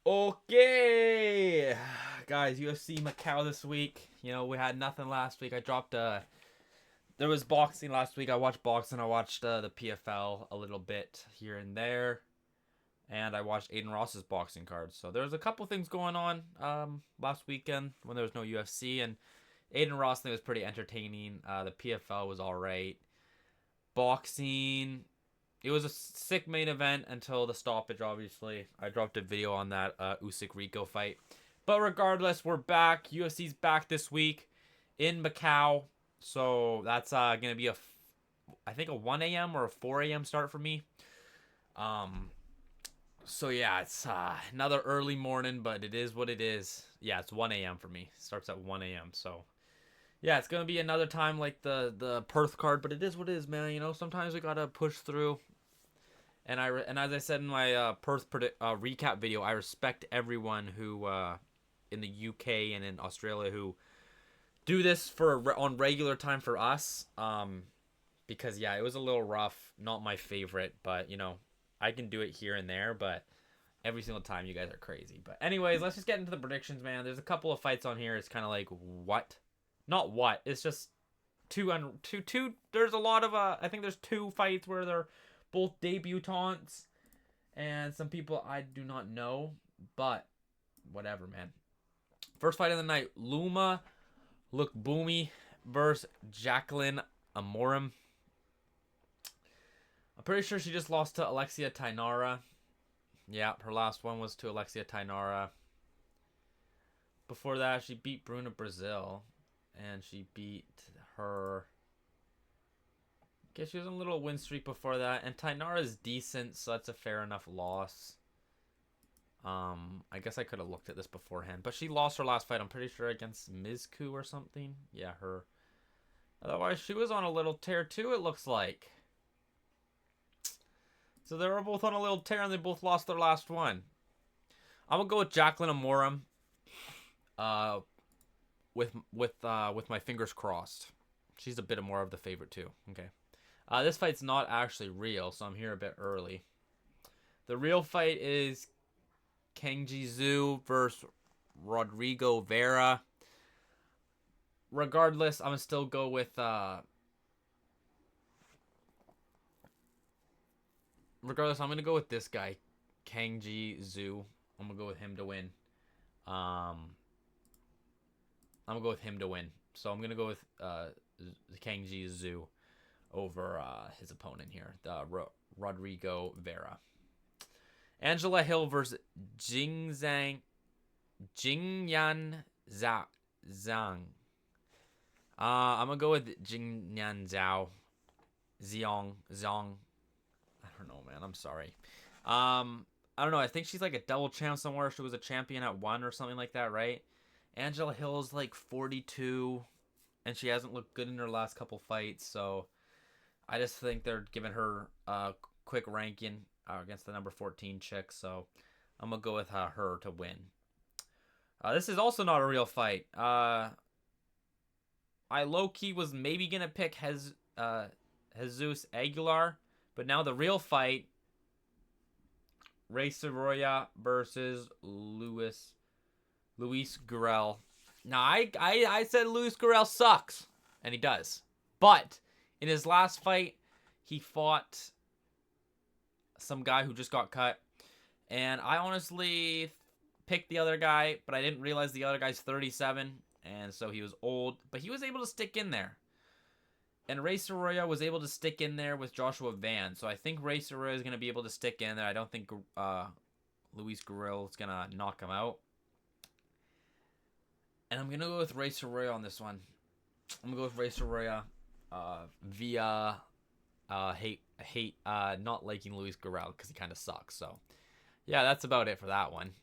Okay, guys, UFC Macau this week. You know, we had nothing last week. I dropped there was boxing last week. I watched boxing. I watched the PFL a little bit here and there, and I watched Aiden Ross's boxing cards. So there was a couple things going on last weekend when there was no UFC, and Aiden Ross thing was pretty entertaining. The PFL was all right. Boxing, it was a sick main event until the stoppage, obviously. I dropped a video on that Usyk Rico fight. But regardless, we're back. UFC's back this week in Macau. So that's going to be I think a 1 a.m. or a 4 a.m. start for me. So yeah, it's another early morning, but it is what it is. Yeah, it's 1 a.m. for me. It starts at 1 a.m. So yeah, it's gonna be another time like the Perth card, but it is what it is, man. You know, sometimes we gotta push through. And as I said in my recap video, I respect everyone who in the UK and in Australia who do this on regular time for us. Because yeah, it was a little rough, not my favorite, but you know, I can do it here and there, but every single time you guys are crazy. But anyways, let's just get into the predictions, man. There's a couple of fights on here. It's kind of like what, not what. It's just two. There's a lot of I think there's two fights where they're both debutants, and some people I do not know, but whatever, man. First fight of the night: Luma Lookboomy versus Jacqueline Amorim. I'm pretty sure she just lost to Alexia Tainara. Yeah, her last one was to Alexia Tainara. Before that, she beat Bruna Brazil, and she beat her. I guess she was on a little win streak before that, and Tainara is decent, so that's a fair enough loss. I guess I could have looked at this beforehand, but she lost her last fight. I'm pretty sure against Mizku or something. Yeah, her. Otherwise, she was on a little tear too. It looks like. So they were both on a little tear, and they both lost their last one. I'm gonna go with Jacqueline Amorim. With my fingers crossed. She's a bit more of the favorite too. Okay. This fight's not actually real, so I'm here a bit early. The real fight is Kang Ji-Zhu versus Rodrigo Vera. Regardless, I'm gonna still go with regardless, I'm gonna go with this guy, Kang Ji-Zhu. I'm gonna go with him to win. I'm gonna go with him to win. So I'm gonna go with Kang Ji-Zhu over his opponent here, Rodrigo Vera. Angela Hill versus Jingyan Zhang. I'm gonna go with Jingyan Zhang. I don't know, man. I'm sorry. I don't know. I think she's like a double champ somewhere. She was a champion at 1 or something like that, right? Angela Hill's like 42, and she hasn't looked good in her last couple fights. So I just think they're giving her a quick ranking against the number 14 chick. So I'm gonna go with her to win. This is also not a real fight. I low-key was maybe gonna pick Jesus Aguilar, but now the real fight: Ray Soroya versus Luis Gurel. Now I said Luis Gurel sucks, and he does. But in his last fight, he fought some guy who just got cut, and I honestly picked the other guy, but I didn't realize the other guy's 37, and so he was old, but he was able to stick in there. And Ray Soroya was able to stick in there with Joshua Van, so I think Ray Soroya is going to be able to stick in there. I don't think Luis Gurel is going to knock him out. And I'm going to go with Ray Soroya on this one. I'm going to go with Ray Soroya via hate not liking Luis Gurel because he kind of sucks. So, yeah, that's about it for that one.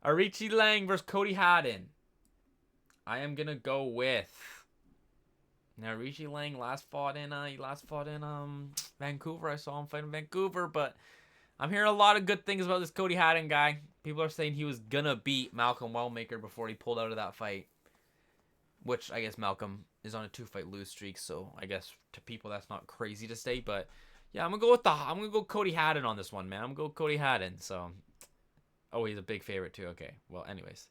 Arichi Lang versus Cody Haddon. I am going to go with... Now, Arichi Lang last fought in Vancouver. I saw him fight in Vancouver, but I'm hearing a lot of good things about this Cody Haddon guy. People are saying he was gonna beat Malcolm Wellmaker before he pulled out of that fight, which I guess Malcolm is on a 2-fight lose streak, so I guess to people that's not crazy to say, but Yeah, I'm gonna go Cody Haddon on this one, man. I'm gonna go Cody Haddon. So, oh, he's a big favorite too. Okay. Well, anyways.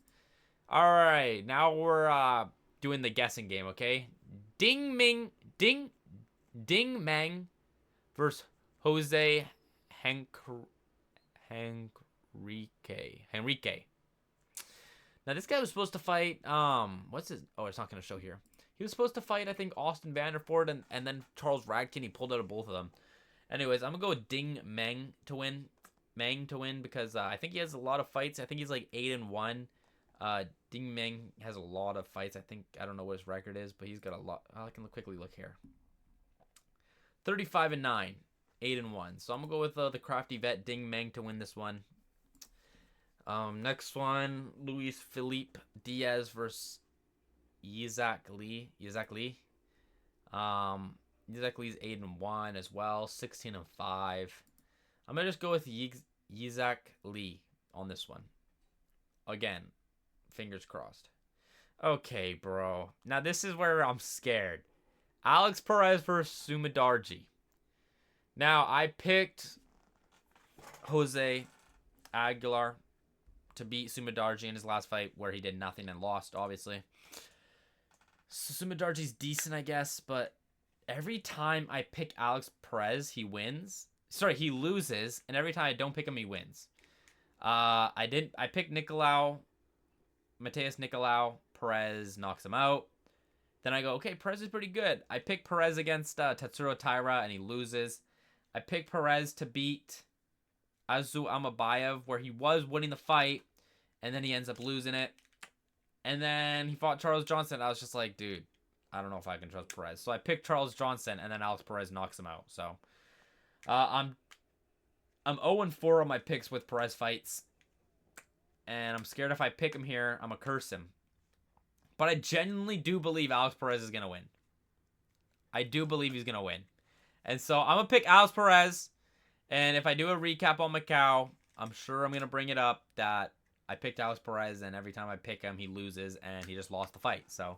All right, now we're doing the guessing game. Okay. Ding Ming Ding Ding Meng versus Jose Henrique. Now this guy was supposed to fight what's his, oh, it's not gonna show here. He was supposed to fight, I think, Austin Vanderford and then Charles Radkin. He pulled out of both of them. Anyways, I'm gonna go with Ding Meng to win. Meng to win because I think he has a lot of fights. I think he's like 8-1. Ding Meng has a lot of fights. I don't know what his record is, but he's got a lot. I can quickly look here. 35-9, 8-1. So I'm gonna go with the crafty vet Ding Meng to win this one. Next one, Luis Felipe Diaz versus Yizak Lee. Yizak Lee's 8-1 as well, 16-5. I'm gonna just go with Yizak Lee on this one. Again, fingers crossed. Okay, bro. Now this is where I'm scared. Alex Perez versus Sumadarji. Now I picked Jose Aguilar to beat Sumadarji in his last fight where he did nothing and lost, obviously. So Sumadarji's decent, I guess, but every time I pick Alex Perez, he wins. Sorry, he loses, and every time I don't pick him, he wins. I picked Mateus Nicolau. Perez knocks him out. Then I go, okay, Perez is pretty good. I pick Perez against Tatsuro Taira, and he loses. I pick Perez to beat Azu Amabayev, where he was winning the fight, and then he ends up losing it. And then he fought Charles Johnson. I was just like, dude, I don't know if I can trust Perez. So I picked Charles Johnson, and then Alex Perez knocks him out. So I'm 0-4 on my picks with Perez fights. And I'm scared if I pick him here, I'm going to curse him. But I genuinely do believe Alex Perez is going to win. I do believe he's going to win. And so I'm going to pick Alex Perez. And if I do a recap on Macau, I'm sure I'm going to bring it up that I picked Alex Perez, and every time I pick him, he loses, and he just lost the fight. So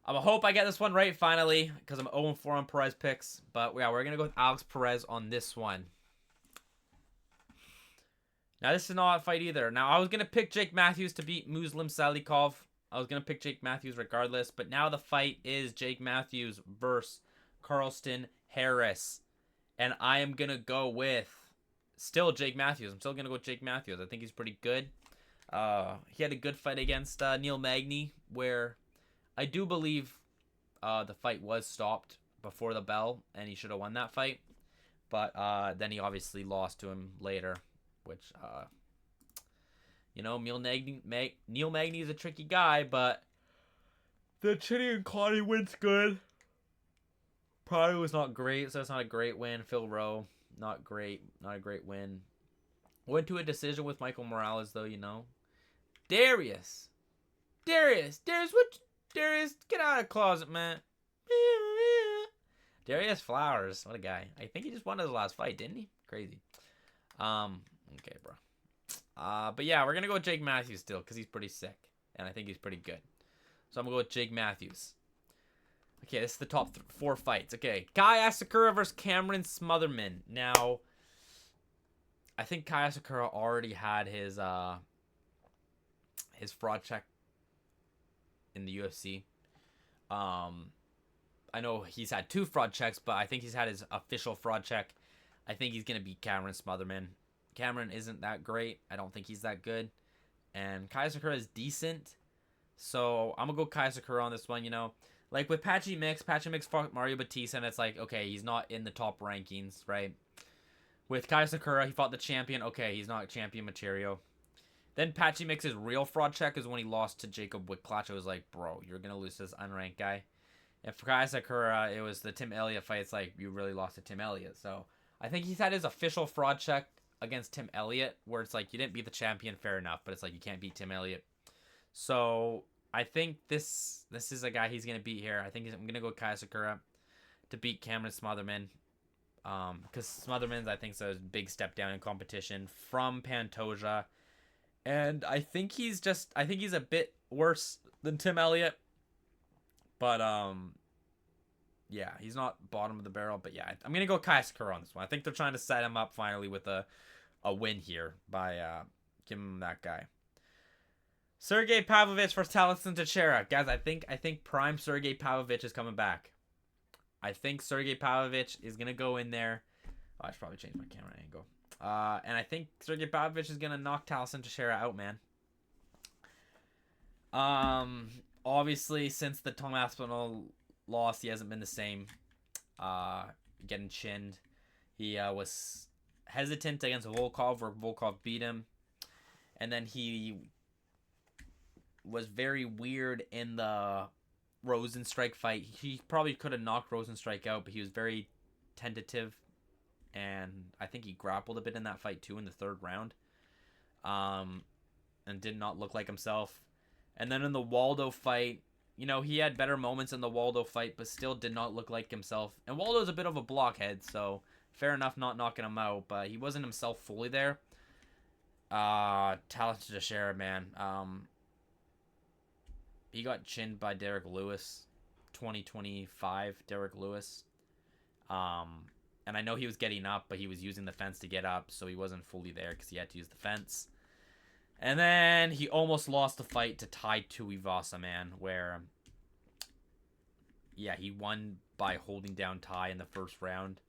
I'm going to hope I get this one right finally, because I'm 0-4 on Perez picks. But yeah, we're going to go with Alex Perez on this one. Now, this is not a fight either. Now, I was going to pick Jake Matthews to beat Muslim Salikov. I was going to pick Jake Matthews regardless. But now the fight is Jake Matthews versus Carlston Harris. And I am going to go with still Jake Matthews. I'm still going to go with Jake Matthews. I think he's pretty good. He had a good fight against Neil Magny, where I do believe the fight was stopped before the bell, and he should have won that fight. But then he obviously lost to him later, which, Neil Magny is a tricky guy, but the Chinny and Connie win's good. Probably was not great, so it's not a great win. Phil Rowe, not great. Not a great win. Went to a decision with Michael Morales, though, Darius, what? Darius, get out of the closet, man. Darius Flowers, what a guy. I think he just won his last fight, didn't he? Crazy. Okay, bro. But yeah, we're going to go with Jake Matthews still, because he's pretty sick. And I think he's pretty good. So I'm going to go with Jake Matthews. Okay, this is the top 4 fights. Okay, Kai Asakura versus Cameron Smotherman. Now, I think Kai Asakura already had his fraud check in the UFC. I know he's had 2 fraud checks, but I think he's had his official fraud check. I think he's going to beat Cameron Smotherman. Cameron isn't that great. I don't think he's that good. And Kai Asakura is decent. So I'm going to go Kai Asakura on this one, Like with Patchy Mix fought Mario Batista, and it's like, okay, he's not in the top rankings, right? With Kai Sakura, he fought the champion. Okay, he's not champion material. Then Patchy Mix's real fraud check is when he lost to Jacob Wicklach. It was like, bro, you're going to lose to this unranked guy. And for Kai Sakura, it was the Tim Elliott fight. It's like, you really lost to Tim Elliott. So I think he's had his official fraud check against Tim Elliott, where it's like, you didn't beat the champion, fair enough, but it's like, you can't beat Tim Elliott. So I think this is a guy he's going to beat here. I think I'm going to go Kai Sakura to beat Cameron Smotherman. Because Smotherman's, I think, is a big step down in competition from Pantoja. And I think he's a bit worse than Tim Elliott. But Yeah, he's not bottom of the barrel, but yeah, I'm gonna go Kai Sakura on this one. I think they're trying to set him up finally with a win here by giving him that guy. Sergey Pavlovich versus Taliesin Teixeira. Guys, I think prime Sergey Pavlovich is coming back. I think Sergey Pavlovich is gonna go in there. Oh, I should probably change my camera angle. And I think Sergey Pavlovich is gonna knock Taliesin Teixeira out, man. Obviously, since the Tom Aspinall loss, he hasn't been the same. Getting chinned. He was hesitant against Volkov, where Volkov beat him. And then he was very weird in the Rosenstrike fight. He probably could have knocked Rosenstrike out, but he was very tentative. And I think he grappled a bit in that fight, too, in the third round. And did not look like himself. And then in the Waldo fight, you know, he had better moments in the Waldo fight, but still did not look like himself. And Waldo's a bit of a blockhead, so fair enough not knocking him out, but he wasn't himself fully there. Taliesin Teixeira, man. He got chinned by Derek Lewis, 2025 Derek Lewis. And I know he was getting up, but he was using the fence to get up, so he wasn't fully there because he had to use the fence. And then he almost lost the fight to Tai Tuivasa, man, where, yeah, he won by holding down Tai in the first round.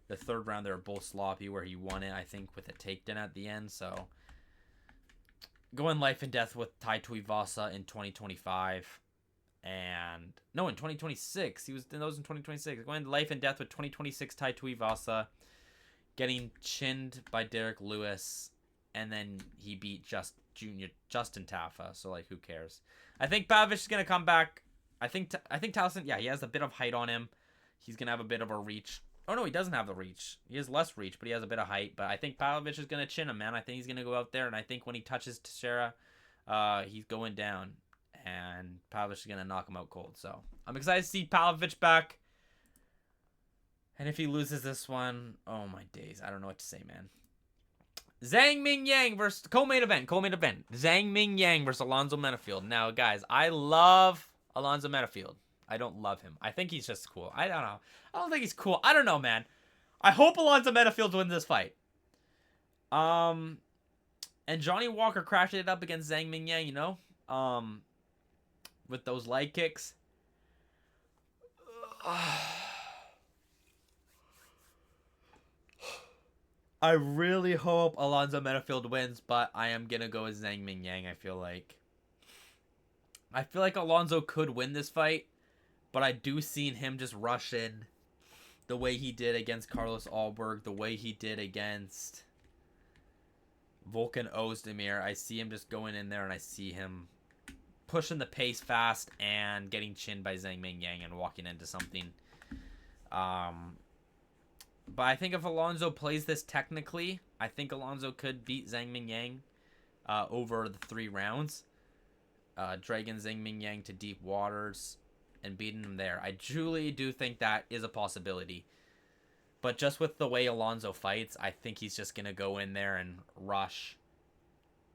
The third round, they were both sloppy, where he won it, I think, with a takedown at the end. So, going life and death with Tai Tuivasa in 2025. And, no, in 2026. That was in 2026. Going life and death with 2026 Tai Tuivasa. Getting chinned by Derek Lewis. And then he beat Justin Tafa. So, like, who cares? I think Pavlovich is going to come back. I think Taliesin, yeah, he has a bit of height on him. He's going to have a bit of a reach. Oh, no, he doesn't have the reach. He has less reach, but he has a bit of height. But I think Pavlovich is going to chin him, man. I think he's going to go out there. And I think when he touches Teixeira, he's going down. And Pavlovich is going to knock him out cold. So, I'm excited to see Pavlovich back. And if he loses this one, oh, my days. I don't know what to say, man. Zhang Ming Yang versus co-main event. Zhang Ming Yang versus Alonzo Menifield. Now, guys, I love Alonzo Menifield. I don't love him. I think he's just cool. I don't know. I don't think he's cool. I don't know, man. I hope Alonzo Menifield wins this fight. And Johnny Walker crashed it up against Zhang Ming Yang, you know? With those leg kicks. I really hope Alonzo Menifield wins, but I am going to go with Zhang Ming Yang, I feel like. Alonzo could win this fight, but I do see him just rush in the way he did against Carlos Alberg, the way he did against Volkan Ozdemir. I see him just going in there, and I see him pushing the pace fast and getting chinned by Zhang Ming Yang and walking into something. But I think if Alonzo plays this technically, I think Alonzo could beat Zhang Ming Yang over the 3 rounds. Dragging Zhang Ming Yang to deep waters and beating him there. I truly do think that is a possibility. But just with the way Alonzo fights, I think he's just going to go in there and rush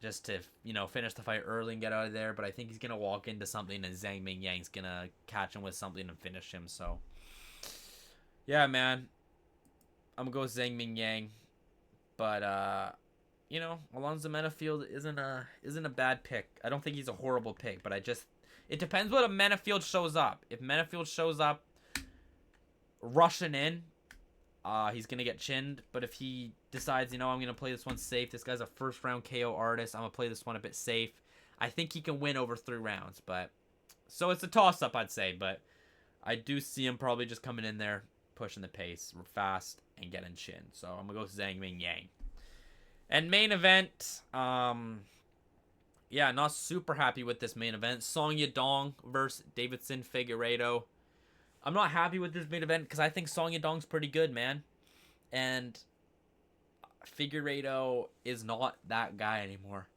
just to, you know, finish the fight early and get out of there. But I think he's going to walk into something and Zhang Ming Yang's going to catch him with something and finish him. So, yeah, man. I'm going to go with Zhang Ming Yang. But, you know, Alonzo Menifield isn't a bad pick. I don't think he's a horrible pick, but it depends what a Menifield shows up. If Menifield shows up rushing in, he's going to get chinned. But if he decides, you know, I'm going to play this one safe. This guy's a first round KO artist. I'm going to play this one a bit safe. I think he can win over 3 rounds. So it's a toss up, I'd say. But I do see him probably just coming in there, pushing the pace fast and getting chinned. So I'm going to go with Zhang Ming Yang. And main event, yeah, not super happy with this main event. Song Yadong versus Davidson Figueiredo. I'm not happy with this main event because I think Song Yadong's pretty good, man. And Figueiredo is not that guy anymore.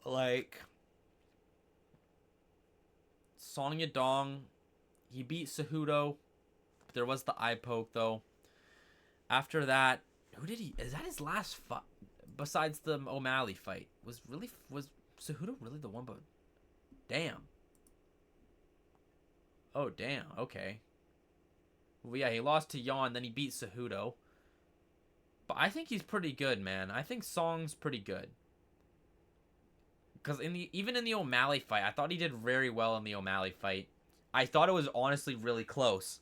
Like, Song Yadong, he beat Cejudo. There was the eye poke, though. After that, is that his last fight? Besides the O'Malley fight, was Cejudo really the one? But damn, Oh, damn. Okay. Well, yeah, he lost to Yan, then he beat Cejudo. But I think he's pretty good, man. I think Song's pretty good. Because even in the O'Malley fight, I thought he did very well in the O'Malley fight. I thought it was honestly really close.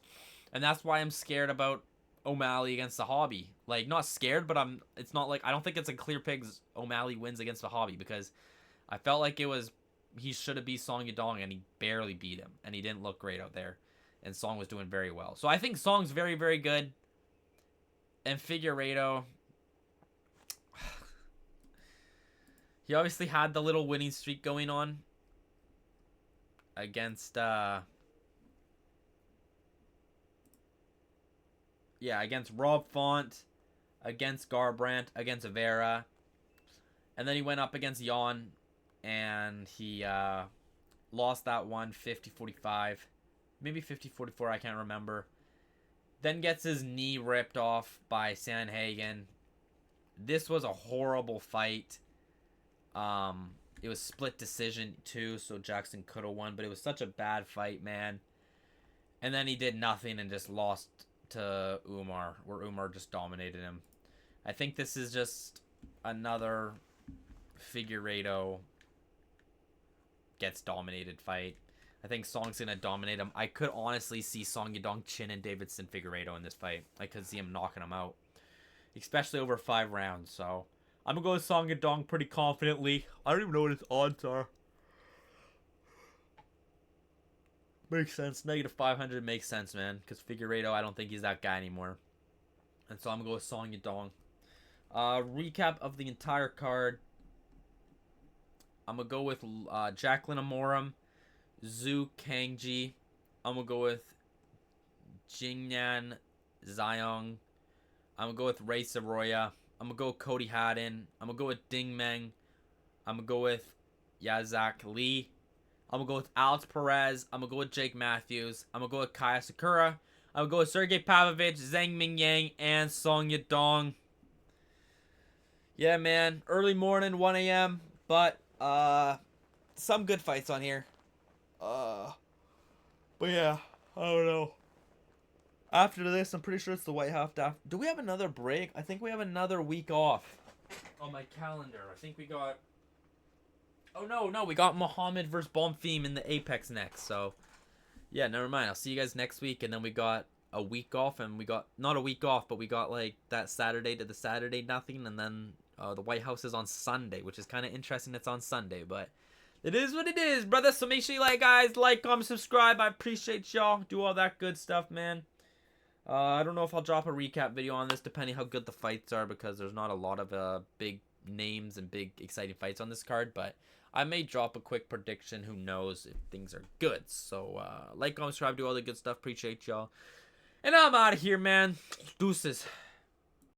And that's why I'm scared about O'Malley against the Hobby. Like, not scared, but it's not like, I don't think it's a clear pigs O'Malley wins against the Hobby, because I felt like he should have beat Song Yadong, and he barely beat him, and he didn't look great out there, and Song was doing very well. So I think Song's very, very good, and Figueiredo, he obviously had the little winning streak going on against, against Rob Font, against Garbrandt, against Vera, and then he went up against Jan, and he lost that one 50-45, maybe 50-44, I can't remember. Then gets his knee ripped off by Sanhagen. This was a horrible fight. It was split decision too, so Jackson could have won, but it was such a bad fight, man. And then he did nothing and just lost to Umar, where Umar just dominated him. I think this is just another Figueiredo gets dominated fight. I think Song's gonna dominate him. I could honestly see Song Yadong chin and Davidson Figueiredo in this fight. I could see him knocking him out, especially over 5 rounds. So I'm gonna go with Song Yadong pretty confidently. I don't even know what his odds are. Makes sense. -500 makes sense, man. Because Figueiredo, I don't think he's that guy anymore. And so I'm gonna go with Song Yadong. Recap of the entire card. I'm gonna go with Jacqueline Amorim, Zhu Kangji. I'm gonna go with Jingnan Zhayong. I'm gonna go with Ray Soroya. I'm gonna go with Cody Haddon. I'm gonna go with Ding Meng. I'm gonna go with Yazak Lee. I'm gonna go with Alex Perez. I'm gonna go with Jake Matthews. I'm gonna go with Kaya Sakura. I'm gonna go with Sergey Pavlovich, Zhang Mingyang, and Song Yadong. Yeah, man. Early morning, 1 a.m. But some good fights on here. But yeah, I don't know. After this, I'm pretty sure it's the White House. Do we have another break? I think we have another week off on my calendar. I think we got... Oh, no. We got Muhammad versus Bonfim in the Apex next. So, yeah, never mind. I'll see you guys next week. And then we got a week off. And we got... Not a week off, but we got, like, that Saturday to the Saturday nothing. And then the White House is on Sunday, which is kind of interesting. It's on Sunday, but... It is what it is, brother. So make sure you guys. Like, comment, subscribe. I appreciate y'all. Do all that good stuff, man. I don't know if I'll drop a recap video on this, depending how good the fights are, because there's not a lot of big names and big exciting fights on this card. But I may drop a quick prediction. Who knows if things are good. So like, comment, subscribe, do all the good stuff. Appreciate y'all. And I'm out of here, man. Deuces.